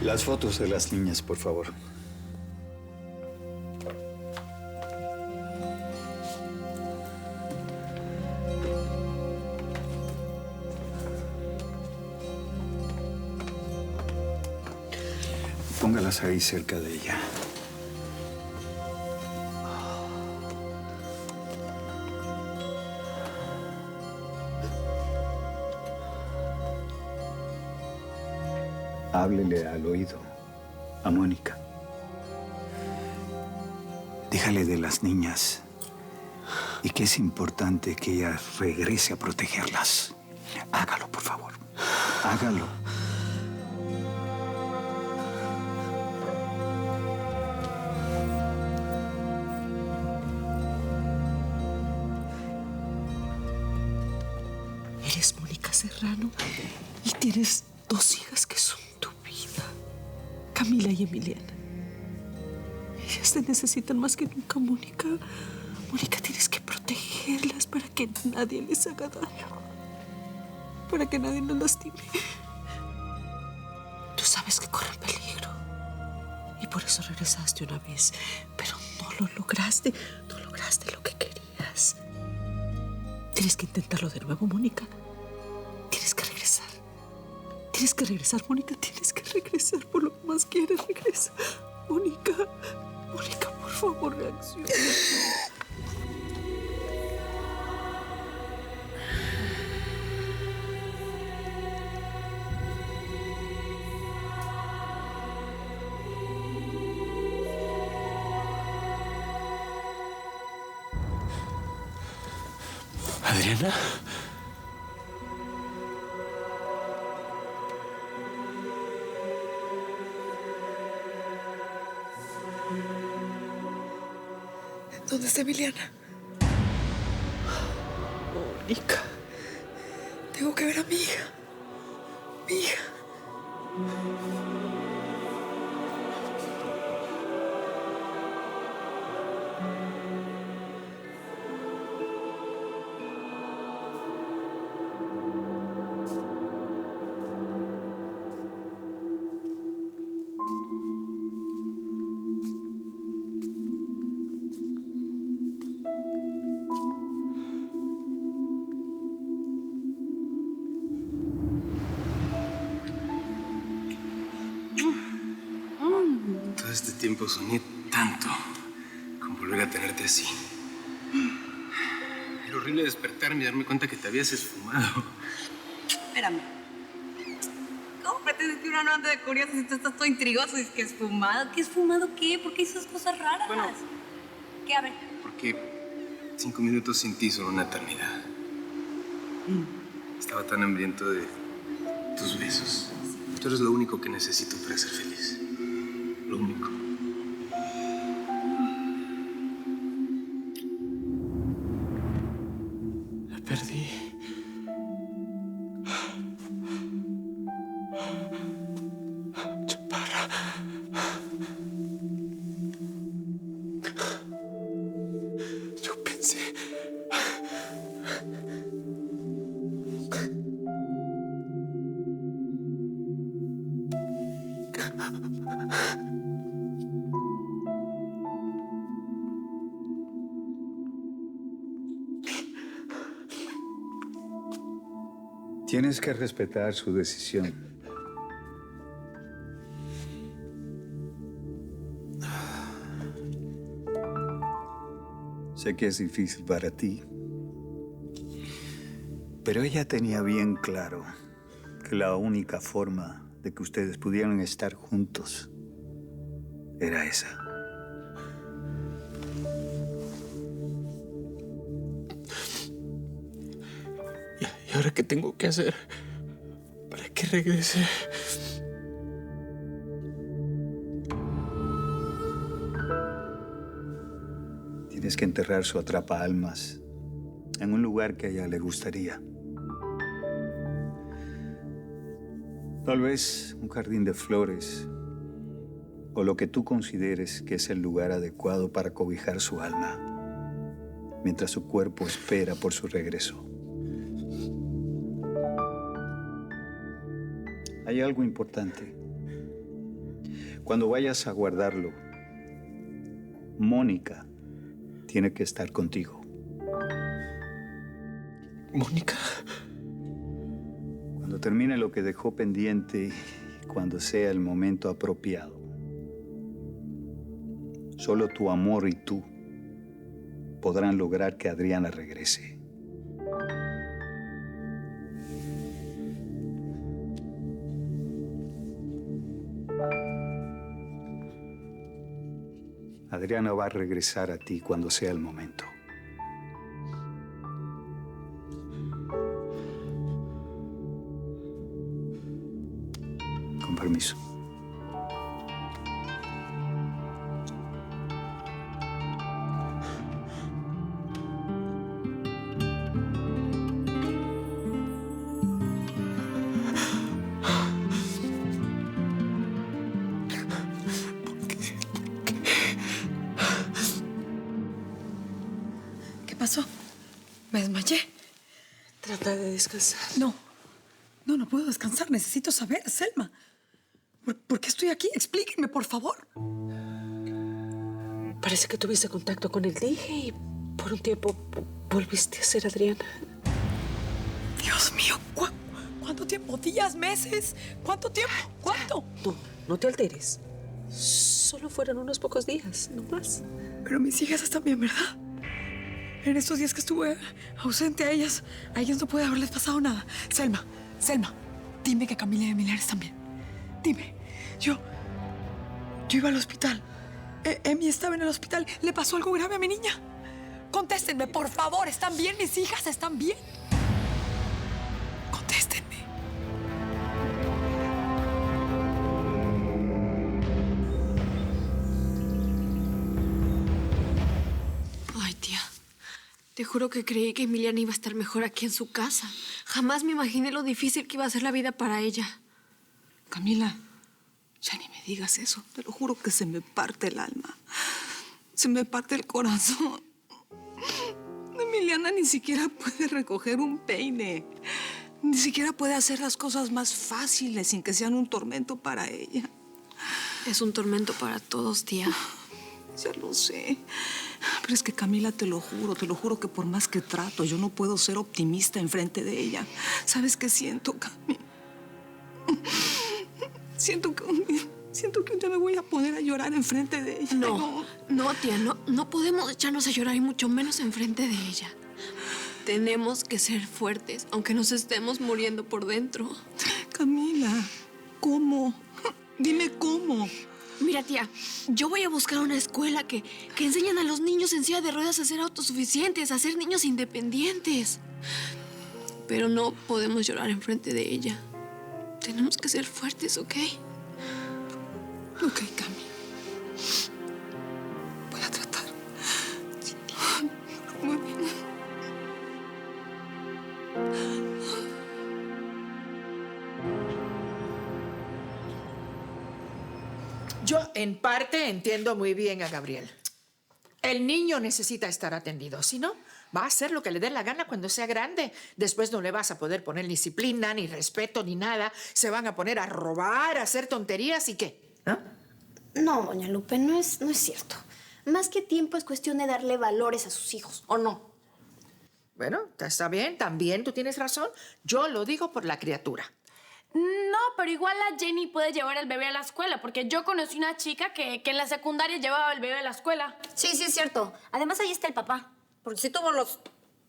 Las fotos de las niñas, por favor. Póngalas ahí cerca de ella. Háblele al oído a Mónica. Dígale de las niñas y que es importante que ella regrese a protegerlas. Hágalo, por favor. Hágalo. Eres Mónica Serrano y tienes 2 hijas que son tu vida, Camila y Emiliana. Ellas te necesitan más que nunca, Mónica. Mónica, tienes que protegerlas para que nadie les haga daño, para que nadie las lastime. Tú sabes que corren peligro y por eso regresaste una vez, pero no lo lograste. No lograste lo que querías. Tienes que intentarlo de nuevo, Mónica. Tienes que regresar. Tienes que regresar, Mónica. Tienes que regresar por lo que más quieres. Regresa. Mónica. Mónica, por favor, reacciona. ¿Adriana? ¿Dónde está Emiliana? Mónica. Tengo que ver a mi hija. Mi hija. Todo este tiempo soñé tanto con volver a tenerte así. Era horrible despertarme y darme cuenta que te habías esfumado. Espérame. ¿Cómo pretendes que una no ande de curioso si tú estás todo intrigoso y es que esfumado? ¿Qué esfumado qué? ¿Por qué esas cosas raras? Bueno. ¿Qué? A ver. Porque 5 minutos sin ti son una eternidad. Estaba tan hambriento de tus besos. Tú eres lo único que necesito para ser feliz. Lo único. La perdí. Chaparra. Yo pensé... Tienes que respetar su decisión. Sé que es difícil para ti, pero ella tenía bien claro que la única forma de que ustedes pudieran estar juntos era esa. ¿Y ahora qué tengo que hacer para que regrese? Tienes que enterrar su atrapaalmas en un lugar que a ella le gustaría. Tal vez un jardín de flores o lo que tú consideres que es el lugar adecuado para cobijar su alma mientras su cuerpo espera por su regreso. Hay algo importante. Cuando vayas a guardarlo, Mónica tiene que estar contigo. ¿Mónica? Cuando termine lo que dejó pendiente y cuando sea el momento apropiado, solo tu amor y tú podrán lograr que Adriana regrese. Adriana va a regresar a ti cuando sea el momento. Con permiso. ¿Qué pasó? ¿Me desmayé? Trata de descansar. No puedo descansar. Necesito saber, Selma. ¿Por qué estoy aquí? Explíquenme, por favor. Parece que tuviste contacto con el dije y por un tiempo volviste a ser Adriana. Dios mío, ¿cuánto tiempo? ¿Días, meses? ¿Cuánto tiempo? ¿Cuánto? No te alteres. Solo fueron unos pocos días, no más. Pero mis hijas están bien, ¿verdad? En estos días que estuve ausente a ellas no puede haberles pasado nada. Selma, dime que Camila y Emiliano están bien. Dime. Yo iba al hospital. Emi estaba en el hospital. ¿Le pasó algo grave a mi niña? Contéstenme, por favor. ¿Están bien? ¿Mis hijas están bien? Contéstenme. Ay, tía. Te juro que creí que Emiliana iba a estar mejor aquí en su casa. Jamás me imaginé lo difícil que iba a ser la vida para ella. Camila, ya ni me digas eso. Te lo juro que se me parte el alma. Se me parte el corazón. Emiliana ni siquiera puede recoger un peine. Ni siquiera puede hacer las cosas más fáciles sin que sean un tormento para ella. Es un tormento para todos, tía. Ya lo sé. Pero es que, Camila, te lo juro que por más que trato, yo no puedo ser optimista enfrente de ella. ¿Sabes qué siento, Cami? Siento que un día me voy a poner a llorar enfrente de ella. No, tía, no podemos echarnos a llorar y mucho menos enfrente de ella. Tenemos que ser fuertes, aunque nos estemos muriendo por dentro. Camila, ¿cómo? Dime cómo. Mira, tía, yo voy a buscar una escuela que enseñen a los niños en silla de ruedas a ser autosuficientes, a ser niños independientes. Pero no podemos llorar enfrente de ella. Tenemos que ser fuertes, ¿ok? Ok, Cami. Voy a tratar. Muy bien. Yo, en parte, entiendo muy bien a Gabriel. El niño necesita estar atendido. Si no, va a hacer lo que le dé la gana cuando sea grande. Después no le vas a poder poner disciplina, ni respeto, ni nada. Se van a poner a robar, a hacer tonterías y ¿qué? ¿Ah? No, doña Lupe, no es cierto. Más que tiempo es cuestión de darle valores a sus hijos, ¿o no? Bueno, está bien, también tú tienes razón. Yo lo digo por la criatura. No, pero igual la Jenny puede llevar al bebé a la escuela, porque yo conocí una chica que en la secundaria llevaba al bebé a la escuela. Sí, es cierto. Además, ahí está el papá. Porque si tuvo los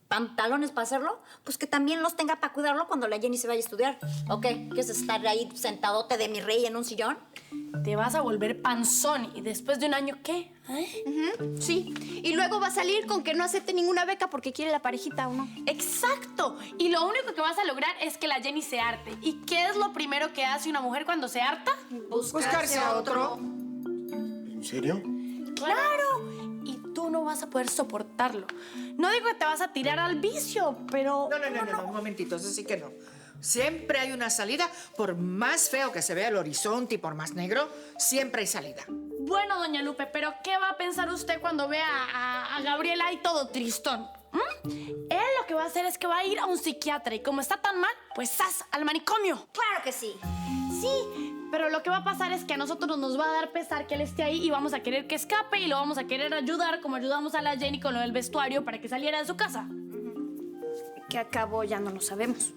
pantalones para hacerlo, pues que también los tenga para cuidarlo cuando la Jenny se vaya a estudiar. ¿O qué? ¿Quieres estar ahí sentadote de mi rey en un sillón? Te vas a volver panzón y después de un año, ¿qué? Sí. Y luego va a salir con que no acepte ninguna beca porque quiere la parejita, ¿o no? ¡Exacto! Y lo único que vas a lograr es que la Jenny se harte. ¿Y qué es lo primero que hace una mujer cuando se harta? Buscarse a otro. ¿En serio? ¡Claro! Y tú no vas a poder soportarlo. No digo que te vas a tirar al vicio, pero... No, un momentito, eso sí que no. Siempre hay una salida, por más feo que se vea el horizonte y por más negro, siempre hay salida. Bueno, doña Lupe, pero ¿qué va a pensar usted cuando vea a Gabriela ahí todo tristón? Él lo que va a hacer es que va a ir a un psiquiatra y como está tan mal, pues ¡zas! Al manicomio. Claro que sí. Sí, Pero lo que va a pasar es que a nosotros nos va a dar pesar que él esté ahí y vamos a querer que escape y lo vamos a querer ayudar como ayudamos a la Jenny con lo del vestuario para que saliera de su casa. Que acabó ya no lo sabemos.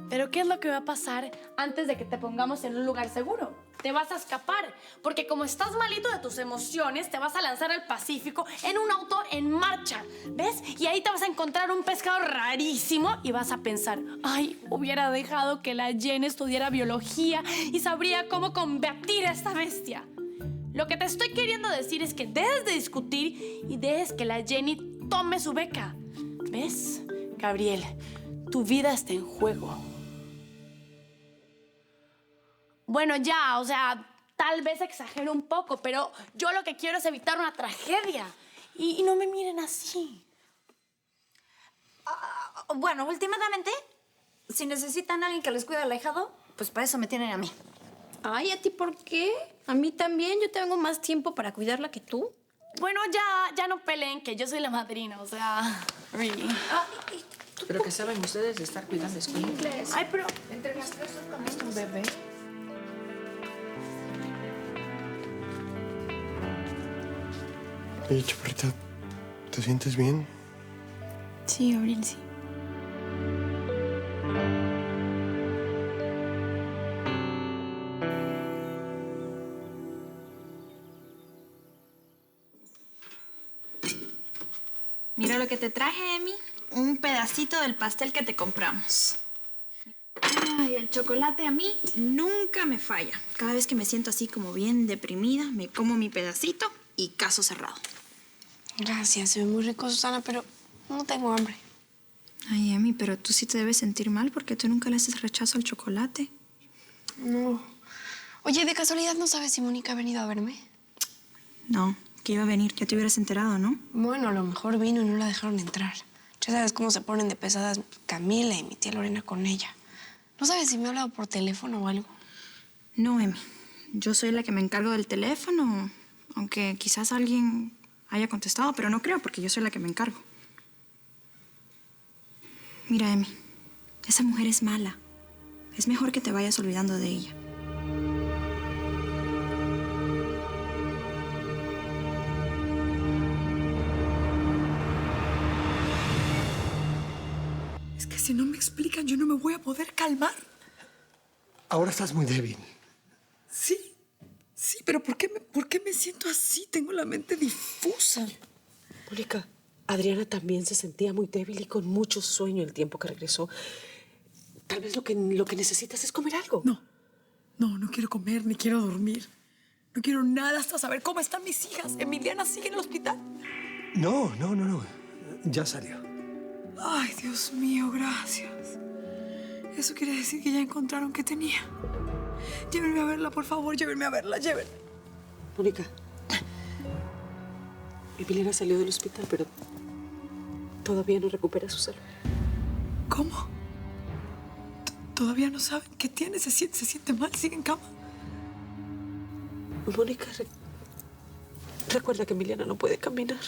Pero ¿qué es lo que va a pasar antes de que te pongamos en un lugar seguro? Te vas a escapar, porque como estás malito de tus emociones, te vas a lanzar al Pacífico en un auto en marcha, ¿ves? Y ahí te vas a encontrar un pescado rarísimo y vas a pensar, ay, hubiera dejado que la Jenny estudiara biología y sabría cómo combatir a esta bestia. Lo que te estoy queriendo decir es que dejes de discutir y dejes que la Jenny tome su beca. ¿Ves? Gabriel, tu vida está en juego. Bueno, ya, o sea, tal vez exagero un poco, pero yo lo que quiero es evitar una tragedia. Y no me miren así. Bueno, últimamente, si necesitan a alguien que les cuide al ahijado, pues para eso me tienen a mí. Ay, ¿a ti por qué? A mí también. Yo tengo más tiempo para cuidarla que tú. Bueno, ya no peleen, que yo soy la madrina, o sea, really. Pero que saben ustedes de estar cuidando de su inglés. Ay, pero Entre las tres son un bebé. Oye, Chaparrita, ¿te sientes bien? Sí, Gabriel, sí. Mira lo que te traje, Emi. Un pedacito del pastel que te compramos. Ay, el chocolate a mí nunca me falla. Cada vez que me siento así como bien deprimida, me como mi pedacito y caso cerrado. Gracias, se ve muy rico, Susana, pero no tengo hambre. Ay, Emi, pero tú sí te debes sentir mal porque tú nunca le haces rechazo al chocolate. No. Oye, ¿de casualidad no sabes si Mónica ha venido a verme? No, que iba a venir, ya te hubieras enterado, ¿no? Bueno, a lo mejor vino y no la dejaron entrar. Ya sabes cómo se ponen de pesadas Camila y mi tía Lorena con ella. ¿No sabes si me ha hablado por teléfono o algo? No, Emi. Yo soy la que me encargo del teléfono, aunque quizás alguien haya contestado, pero no creo porque yo soy la que me encargo. Mira, Emi, esa mujer es mala. Es mejor que te vayas olvidando de ella. Es que si no me explican, yo no me voy a poder calmar. Ahora estás muy débil. Sí, pero ¿por qué me siento así? Tengo la mente difusa. Mónica, Adriana también se sentía muy débil y con mucho sueño el tiempo que regresó. Tal vez lo que necesitas es comer algo. No quiero comer ni quiero dormir. No quiero nada hasta saber cómo están mis hijas. Emiliana sigue en el hospital. No. Ya salió. Ay, Dios mío, gracias. Eso quiere decir que ya encontraron qué tenía. Llévenme a verla, por favor, llévenme a verla, llévenme. Mónica, Emiliana salió del hospital, pero todavía no recupera su salud. ¿Cómo? ¿Todavía no saben qué tiene? ¿Se siente mal? ¿Sigue en cama? Mónica, recuerda que Emiliana no puede caminar.